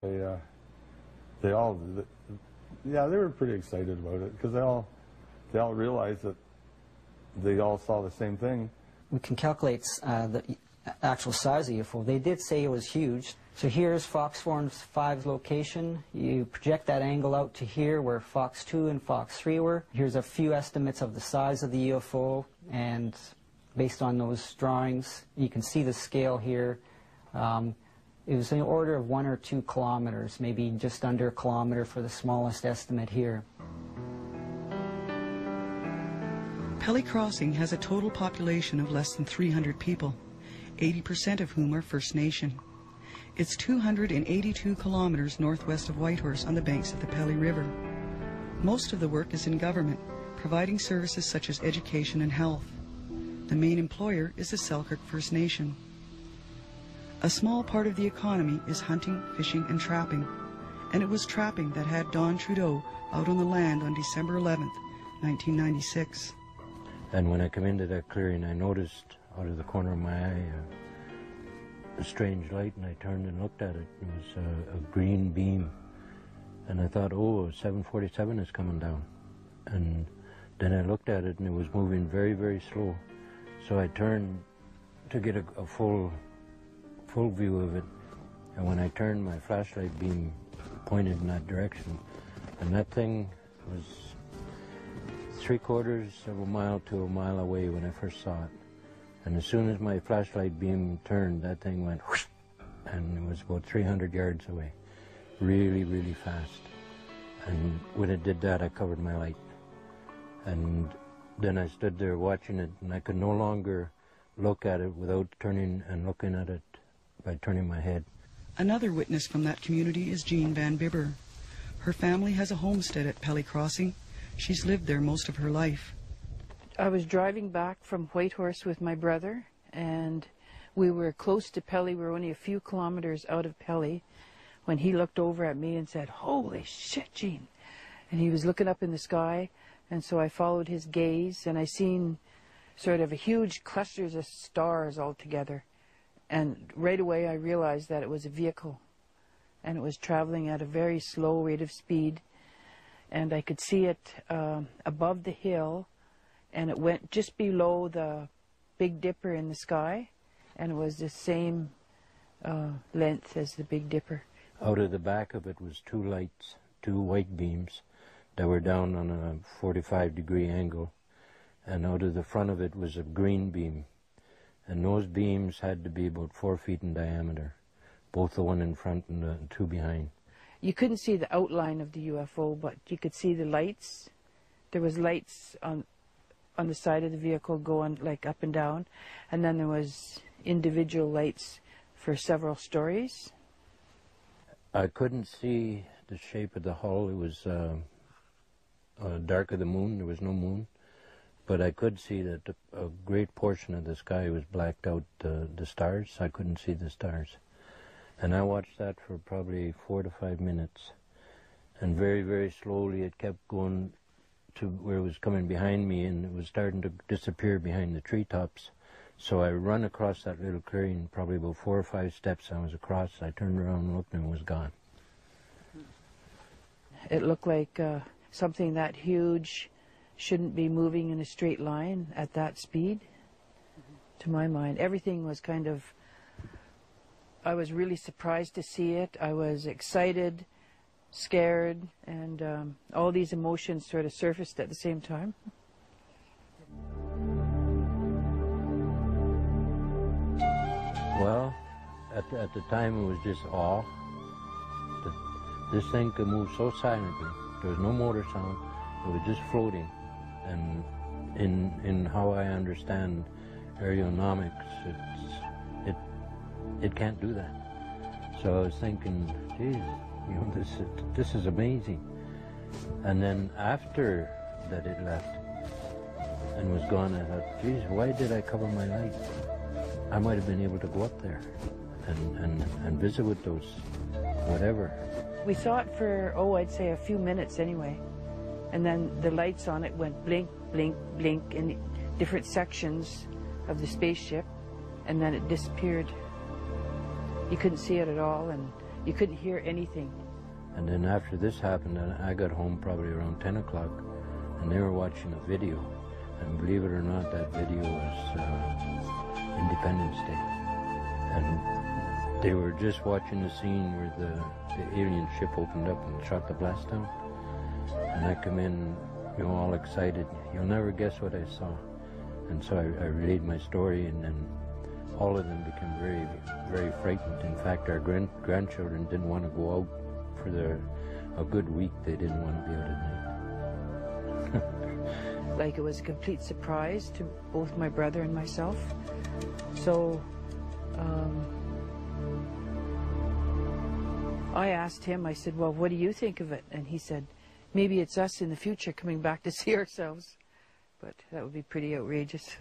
They all, yeah, they were pretty excited about it because they all realized that they all saw the same thing. We can calculate the actual size of the UFO. They did say it was huge. So here's Fox 4 and 5's location. You project that angle out to here where Fox 2 and Fox 3 were. Here's a few estimates of the size of the UFO, and based on those drawings, you can see the scale here. It was in the order of 1 or 2 kilometers, maybe just under a kilometer for the smallest estimate here. Pelly Crossing has a total population of less than 300 people, 80% of whom are First Nation. It's 282 kilometers northwest of Whitehorse on the banks of the Pelly River. Most of the work is in government, providing services such as education and health. The main employer is the Selkirk First Nation. A small part of the economy is hunting, fishing, and trapping, and it was trapping that had Don Trudeau out on the land on December 11th, 1996. And when I come into that clearing, I noticed out of the corner of my eye a strange light, and I turned and looked at it. It was a green beam, and I thought, oh, 747 is coming down. And then I looked at it, and it was moving very, very slow. So I turned to get a full view of it, and when I turned, my flashlight beam pointed in that direction, and that thing was 3/4 of a mile to a mile away when I first saw it. And as soon as my flashlight beam turned, that thing went whoosh, and it was about 300 yards away, really, really fast. And when it did that, I covered my light, and then I stood there watching it, and I could no longer look at it without turning and looking at it by turning my head. Another witness from that community is Jean Van Bibber. Her family has a homestead at Pelly Crossing. She's lived there most of her life. I was driving back from Whitehorse with my brother, and we were close to Pelly. We were only a few kilometers out of Pelly when he looked over at me and said, "Holy shit, Jean." And he was looking up in the sky, and so I followed his gaze, and I seen sort of a huge clusters of stars all together. And right away I realized that it was a vehicle, and it was traveling at a very slow rate of speed, and I could see it above the hill, and it went just below the Big Dipper in the sky, and it was the same length as the Big Dipper. Out of the back of it was 2 lights, 2 white beams that were down on a 45-degree angle, and out of the front of it was a green beam. And those beams had to be about 4 feet in diameter, both the one in front and the 2 behind. You couldn't see the outline of the UFO, but you could see the lights. There was lights on the side of the vehicle going like up and down, and then there was individual lights for several stories. I couldn't see the shape of the hull. It was dark of the moon. There was no moon. But I could see that a great portion of the sky was blacked out, the stars. I couldn't see the stars. And I watched that for probably 4 to 5 minutes. And very, very slowly it kept going to where it was coming behind me, and it was starting to disappear behind the treetops. So I run across that little clearing, probably about 4 or 5 steps I was across. I turned around and looked, and it was gone. It looked like something that huge shouldn't be moving in a straight line at that speed, to my mind. Everything was kind of, I was really surprised to see it. I was excited, scared, and all these emotions sort of surfaced at the same time. Well, at the time it was just awe. This thing could move so silently. There was no motor sound. It was just floating. And in how I understand aeronautics, it can't do that. So I was thinking, geez, you know, this is amazing. And then after that it left and was gone, I thought, geez, why did I cover my light? I might have been able to go up there and visit with those, whatever. We saw it for, I'd say a few minutes anyway. And then the lights on it went blink, blink, blink in different sections of the spaceship, and then it disappeared. You couldn't see it at all, and You couldn't hear anything. And then after this happened, I got home probably around 10 o'clock, and they were watching a video. And believe it or not, that video was Independence Day. And they were just watching the scene where the alien ship opened up and shot the blast down. And I come in, you know, all excited. You'll never guess what I saw. And so I relayed my story, and then all of them became very, very frightened. In fact, our grandchildren didn't want to go out for a good week. They didn't want to be out at night. Like it was a complete surprise to both my brother and myself. So I asked him, I said, well, what do you think of it? And he said, maybe it's us in the future coming back to see ourselves. But that would be pretty outrageous.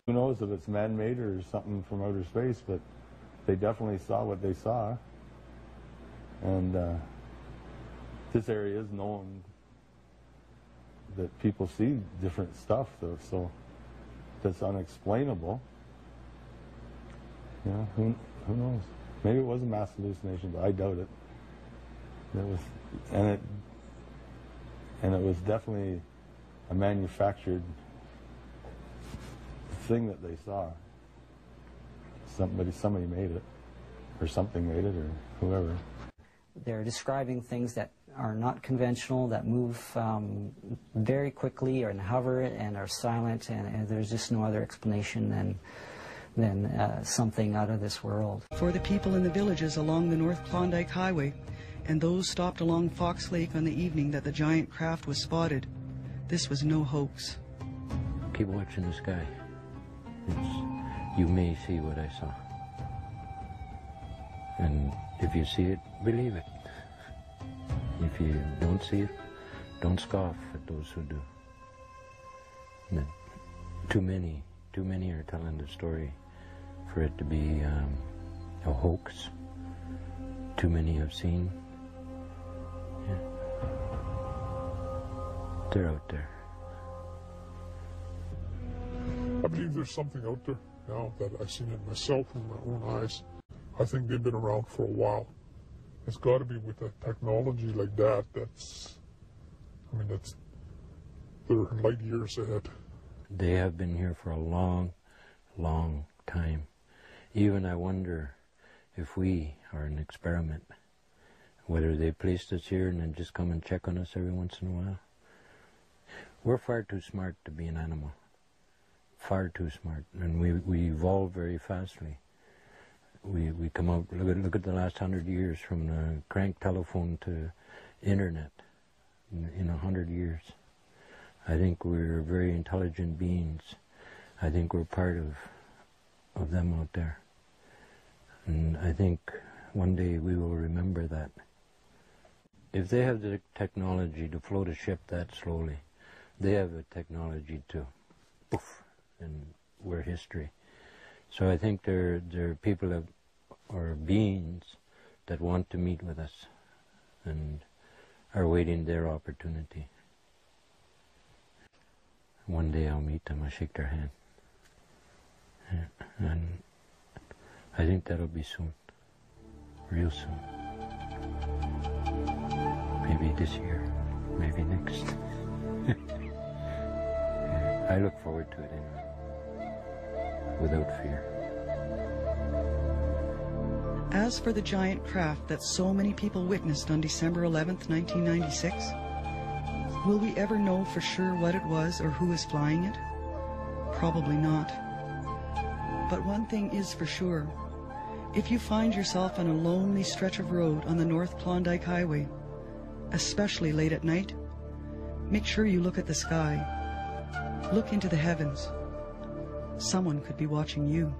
Who knows if it's man-made or something from outer space, but they definitely saw what they saw. And this area is known that people see different stuff, though, so that's unexplainable. You know, who knows? Maybe it was a mass hallucination, but I doubt it. It was, and it was definitely a manufactured thing that they saw. Somebody made it, or something made it, or whoever. They're describing things that are not conventional, that move very quickly or hover and are silent, and there's just no other explanation than something out of this world. For the people in the villages along the North Klondike Highway and those stopped along Fox Lake on the evening that the giant craft was spotted, this was no hoax. Keep watching the sky. You may see what I saw. And if you see it, believe it. If you don't see it, don't scoff at those who do. No. Too many are telling the story for it to be a hoax. Too many have seen. Yeah. They're out there. I believe there's something out there now that I've seen it myself with my own eyes. I think they've been around for a while. It's got to be with a technology like that. They're light years ahead. They have been here for a long, long time. Even I wonder if we are an experiment, whether they placed us here and then just come and check on us every once in a while. We're far too smart to be an animal. Far too smart, and we evolve very fastly. We come out, look at the last 100 years, from the crank telephone to internet in 100 years. I think we're very intelligent beings. I think we're part of them out there. And I think one day we will remember that. If they have the technology to float a ship that slowly, they have the technology to poof, and we're history. So I think there are people or beings that want to meet with us and are waiting their opportunity. One day I'll meet them, I'll shake their hand. Yeah, and I think that'll be soon, real soon. Maybe this year, maybe next. Yeah, I look forward to it anyway, without fear. As for the giant craft that so many people witnessed on December 11th, 1996, will we ever know for sure what it was or who is flying it? Probably not. But one thing is for sure. If you find yourself on a lonely stretch of road on the North Klondike Highway, especially late at night, make sure you look at the sky. Look into the heavens. Someone could be watching you.